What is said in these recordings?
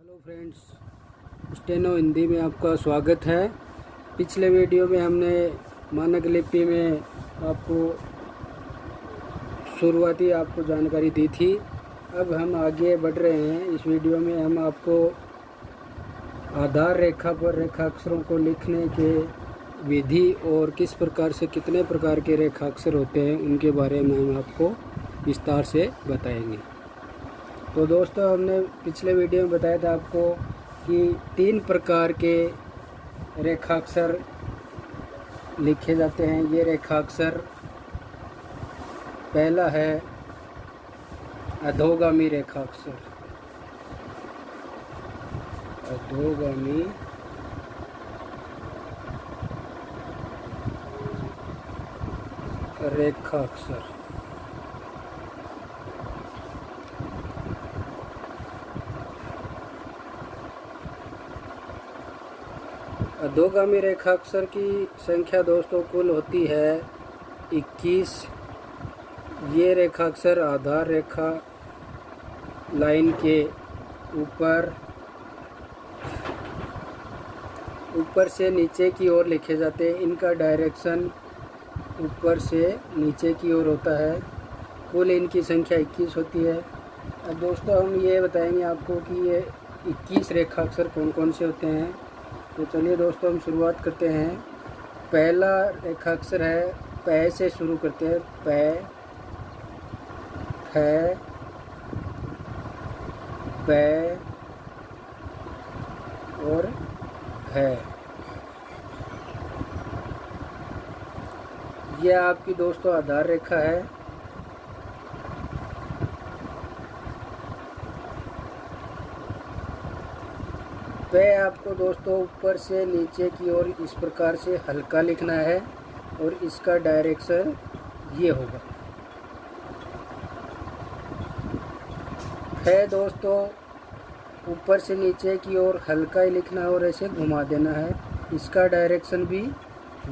Hello friends, steno Hindi में आपका स्वागत है। पिछले वीडियो में हमने मानक लिपि में आपको शुरुआती जानकारी दी थी। अब हम आगे बढ़ रहे हैं। इस वीडियो में हम आपको आधार रेखा पर रेखाक्षरों को लिखने के विधि और किस प्रकार से कितने प्रकार के रेखाक्षर होते हैं उनके बारे में हम आपको विस्तार से बताएंगे। तो दोस्तों, हमने पिछले वीडियो में बताया था आपको कि 3 प्रकार के रेखाक्षर लिखे जाते हैं। ये रेखाक्षर पहला है अधोगामी रेखाक्षर। अधोगामी रेखाक्षर। अधोगामी रेखाक्षर की संख्या दोस्तों कुल होती है 21। ये रेखाक्षर आधार रेखा लाइन के ऊपर से नीचे की ओर लिखे जाते हैं। इनका डायरेक्शन ऊपर से नीचे की ओर होता है। कुल इनकी संख्या 21 होती है। अब दोस्तों, हम ये बताएंगे आपको कि ये 21 रेखाक्षर कौन कौन से होते हैं। तो चलिए दोस्तों, हम शुरुआत करते हैं। पहला रेखाक्षर है पै से शुरू करते हैं। पै, फै, पै और है। यह आपकी दोस्तों आधार रेखा है। पे आपको दोस्तों ऊपर से नीचे की ओर इस प्रकार से हल्का लिखना है और इसका डायरेक्शन ये होगा। है दोस्तों ऊपर से नीचे की ओर हल्का ही लिखना है और ऐसे घुमा देना है। इसका डायरेक्शन भी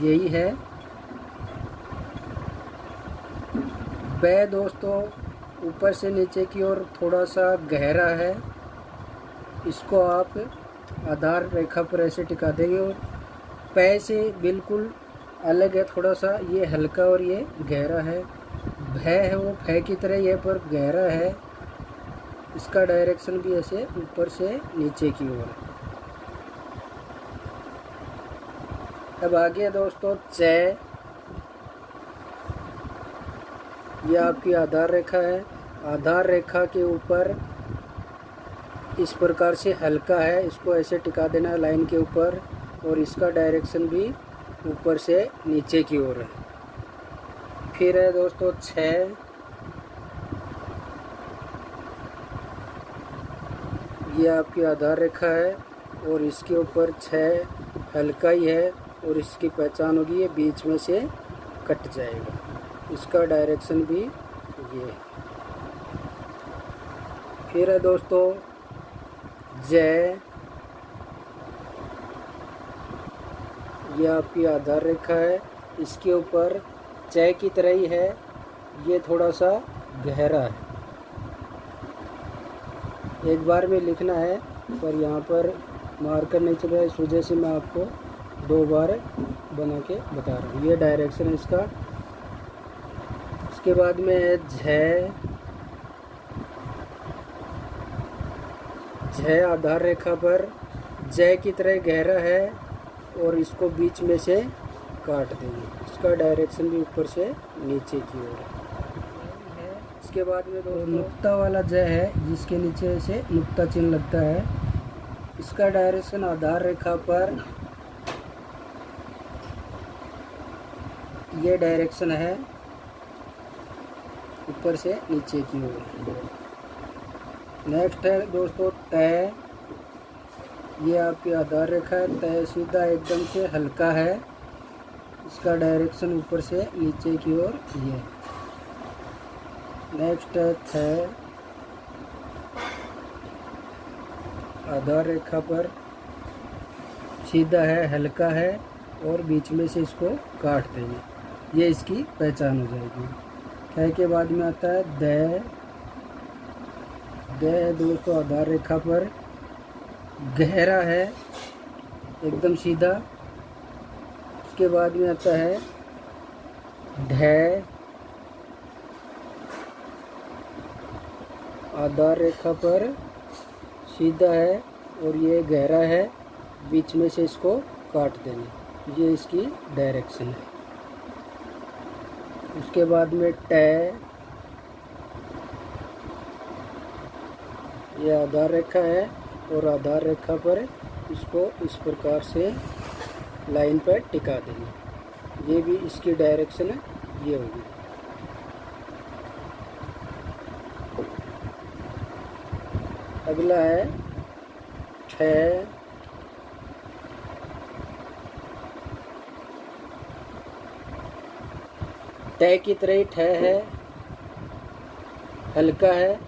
यही है। पे दोस्तों ऊपर से नीचे की ओर थोड़ा सा गहरा है। इसको आप आधार रेखा पर ऐसे टिका देंगे और पै से बिल्कुल अलग है थोड़ा सा। ये हल्का और ये गहरा है। भै है वो फै की तरह ये पर गहरा है। इसका डायरेक्शन भी ऐसे ऊपर से नीचे की ओर है। अब आगे दोस्तों चै। ये आपकी आधार रेखा है। आधार रेखा के ऊपर इस प्रकार से हल्का है। इसको ऐसे टिका देना है लाइन के ऊपर और इसका डायरेक्शन भी ऊपर से नीचे की ओर है। फिर है दोस्तों छै। ये आपकी आधार रेखा है और इसके ऊपर छै हल्का ही है और इसकी पहचान होगी ये बीच में से कट जाएगा। इसका डायरेक्शन भी ये है। फिर है दोस्तों जय। ये आपकी आधार रेखा है। इसके ऊपर जय की तरह ही है। ये थोड़ा सा गहरा है। एक बार में लिखना है पर यहाँ पर मार्कर नहीं चल रहा है, इस वजह से मैं आपको 2 बार बना के बता रहा हूँ। ये डायरेक्शन है इसका। इसके बाद में है झ। झ आधार रेखा पर जय की तरह गहरा है और इसको बीच में से काट देंगे। इसका डायरेक्शन भी ऊपर से नीचे की ओर है। इसके बाद में दोस्तों नुक्ता वाला जय है जिसके नीचे से नुक्ता चिन्ह लगता है। इसका डायरेक्शन आधार रेखा पर ये डायरेक्शन है ऊपर से नीचे की ओर। नेक्स्ट है दोस्तों तय। ये आपकी आधार रेखा है। तय सीधा एकदम से हल्का है। इसका डायरेक्शन ऊपर से नीचे की ओर ये। नेक्स्ट है थ। आधार रेखा पर सीधा है, हल्का है और बीच में से इसको काट देंगे। ये इसकी पहचान हो जाएगी। थ के बाद में आता है द। दोस्तों आधार रेखा पर गहरा है एकदम सीधा। उसके बाद में आता है ढ, आधार रेखा पर सीधा है और ये गहरा है, बीच में से इसको काट देंगे, ये इसकी डायरेक्शन है। उसके बाद में ट, ये आधार रेखा है और आधार रेखा पर इसको इस प्रकार से लाइन पर टिका देंगे, ये भी इसकी डायरेक्शन है, ये होगी। अगला है ठ, ट की तरह ही ठ है, हल्का है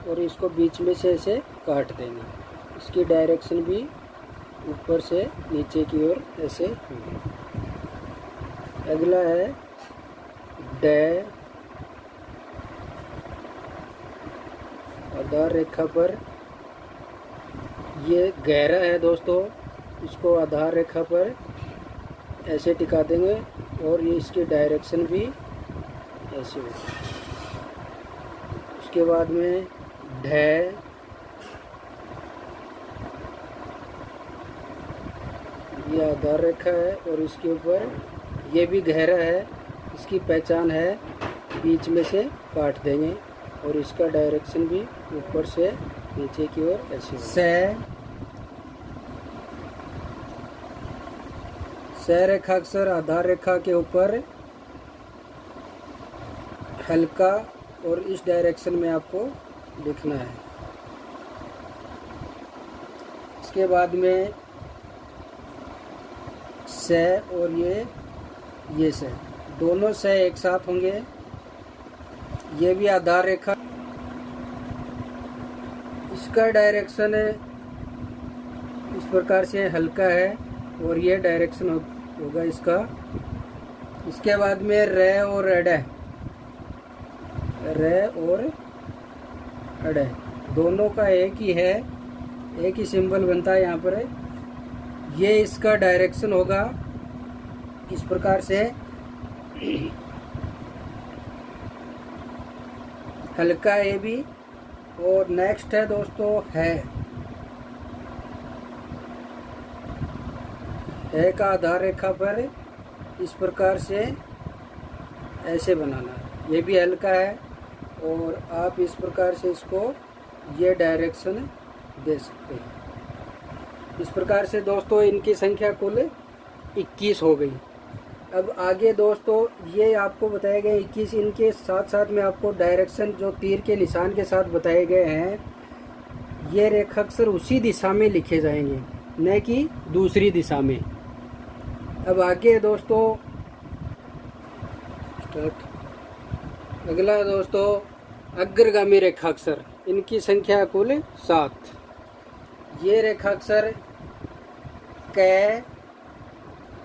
और इसको बीच में से ऐसे काट देंगे, इसकी डायरेक्शन भी ऊपर से नीचे की ओर ऐसे होगी। अगला है ड, आधार रेखा पर ये गहरा है दोस्तों, इसको आधार रेखा पर ऐसे टिका देंगे और ये इसकी डायरेक्शन भी ऐसे होगी। उसके बाद में ढ, ये आधार रेखा है और इसके ऊपर ये भी गहरा है, इसकी पहचान है, बीच में से काट देंगे और इसका डायरेक्शन भी ऊपर से नीचे की ओर ऐसे। स रेखा अक्षर आधार रेखा के ऊपर हल्का और इस डायरेक्शन में आपको लिखना है। इसके बाद में स और ये स, दोनों स एक साथ होंगे, ये भी आधार रेखा, इसका डायरेक्शन इस प्रकार से हल्का है और ये डायरेक्शन होगा इसका। इसके बाद में र और अड, र और अड दोनों का एक ही है, एक ही सिंबल बनता है यहाँ पर। ये इसका डायरेक्शन होगा इस प्रकार से, हल्का है भी। और नेक्स्ट है दोस्तों है का आधार रेखा पर इस प्रकार से ऐसे बनाना है, ये भी हल्का है और आप इस प्रकार से इसको ये डायरेक्शन दे सकते हैं। इस प्रकार से दोस्तों इनकी संख्या कुल 21 हो गई। अब आगे दोस्तों ये आपको बताए गए 21, इनके साथ साथ में आपको डायरेक्शन जो तीर के निशान के साथ बताए गए हैं, ये रेखाक्षर उसी दिशा में लिखे जाएंगे, न कि दूसरी दिशा में। अब आगे दोस्तों अगला दोस्तों अग्रगामी रेखाक्षर, इनकी संख्या कुल 7। ये रेखाक्षर क,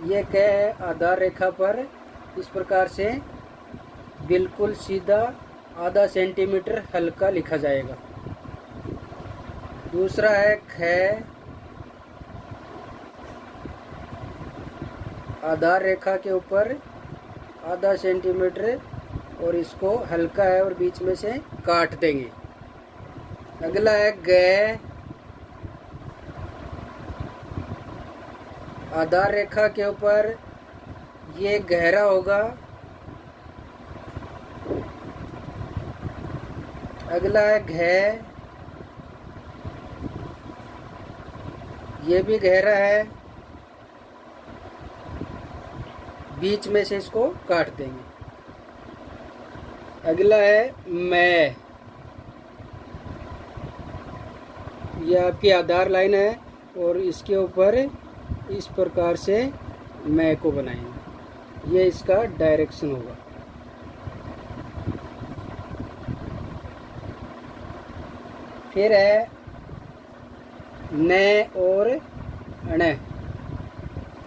ये क है आधार रेखा पर इस प्रकार से बिल्कुल सीधा आधा सेंटीमीटर हल्का लिखा जाएगा। दूसरा है ख, आधार रेखा के ऊपर आधा सेंटीमीटर और इसको हल्का है और बीच में से काट देंगे। अगला है ग, आधार रेखा के ऊपर ये गहरा होगा। अगला है घ, ये भी गहरा है, बीच में से इसको काट देंगे। अगला है मैं, ये आपकी आधार लाइन है और इसके ऊपर इस प्रकार से मैं को बनाएंगे, ये इसका डायरेक्शन होगा। फिर है न और अण,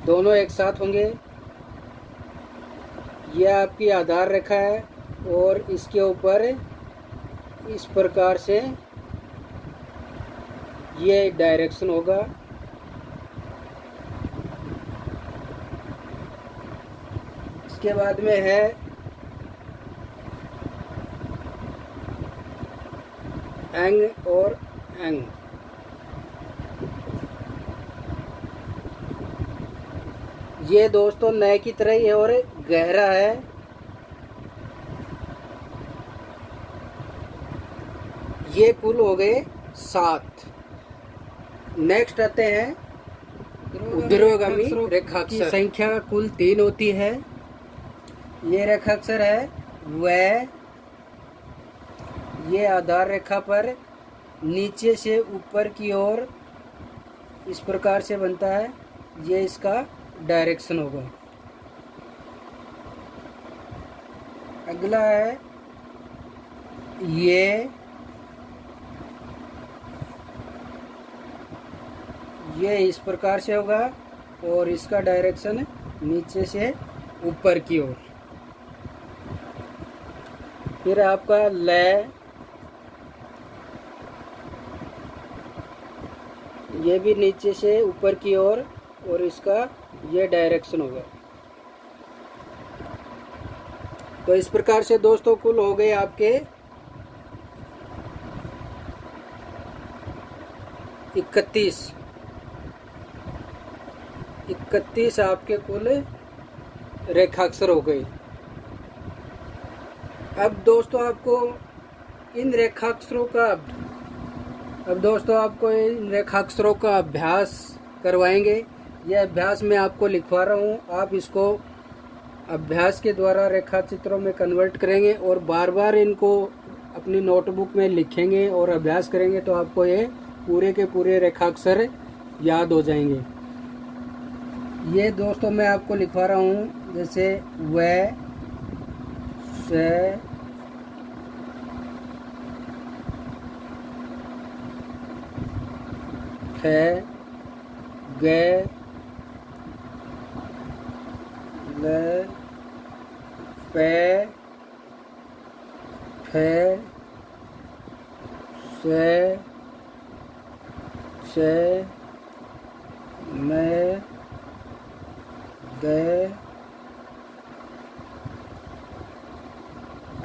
दोनों एक साथ होंगे। यह आपकी आधार रेखा है और इसके ऊपर इस प्रकार से ये डायरेक्शन होगा। इसके बाद में है एंग और एंग। ये दोस्तों नए की तरह ही है और गहरा है। ये कुल हो गए 7। नेक्स्ट आते हैं ऊर्ध्वगामी रेखाक्षर की संख्या कुल 3 होती है। ये रेखाक्षर है वह, ये आधार रेखा पर नीचे से ऊपर की ओर इस प्रकार से बनता है। ये इसका डायरेक्शन होगा। अगला है ये इस प्रकार से होगा और इसका डायरेक्शन नीचे से ऊपर की ओर। फिर आपका लय, ये भी नीचे से ऊपर की ओर और इसका ये डायरेक्शन होगा। तो इस प्रकार से दोस्तों कुल हो गए आपके 31 आपके कुल रेखाक्षर हो गए। अब दोस्तों आपको इन रेखाक्षरों का अभ्यास करवाएंगे। यह अभ्यास मैं आपको लिखवा रहा हूँ, आप इसको अभ्यास के द्वारा रेखा चित्रों में कन्वर्ट करेंगे और बार बार इनको अपनी नोटबुक में लिखेंगे और अभ्यास करेंगे तो आपको ये पूरे के पूरे रेखाक्षर याद हो जाएंगे। ये दोस्तों मैं आपको लिखवा रहा हूँ, जैसे व, से, ख, ग, ल, पे, फे, से, मैं, दे,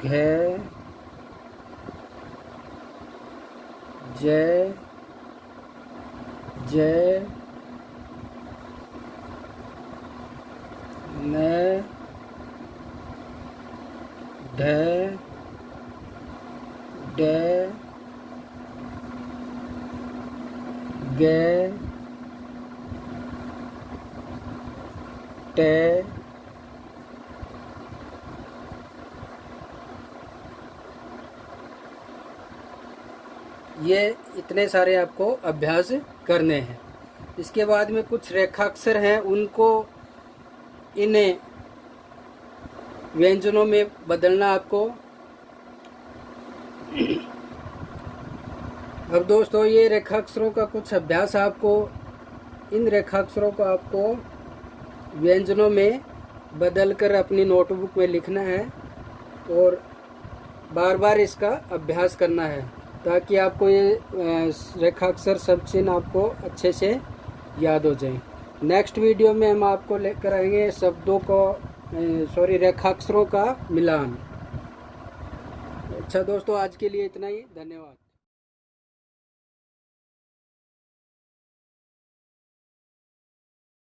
घे, जय, जय, न, ढ, ड, ग, ट, ये इतने सारे आपको अभ्यास करने हैं। इसके बाद में कुछ रेखाक्षर हैं, उनको इन्हें व्यंजनों में बदलना आपको। अब दोस्तों ये रेखाक्षरों का कुछ अभ्यास आपको, इन रेखाक्षरों को आपको व्यंजनों में बदलकर अपनी नोटबुक में लिखना है और बार बार इसका अभ्यास करना है ताकि आपको ये रेखाक्षर सब चिन्ह आपको अच्छे से याद हो जाए। नेक्स्ट वीडियो में हम आपको लेकर आएंगे शब्दों को रेखाक्षरों का मिलान। अच्छा दोस्तों, आज के लिए इतना ही। धन्यवाद।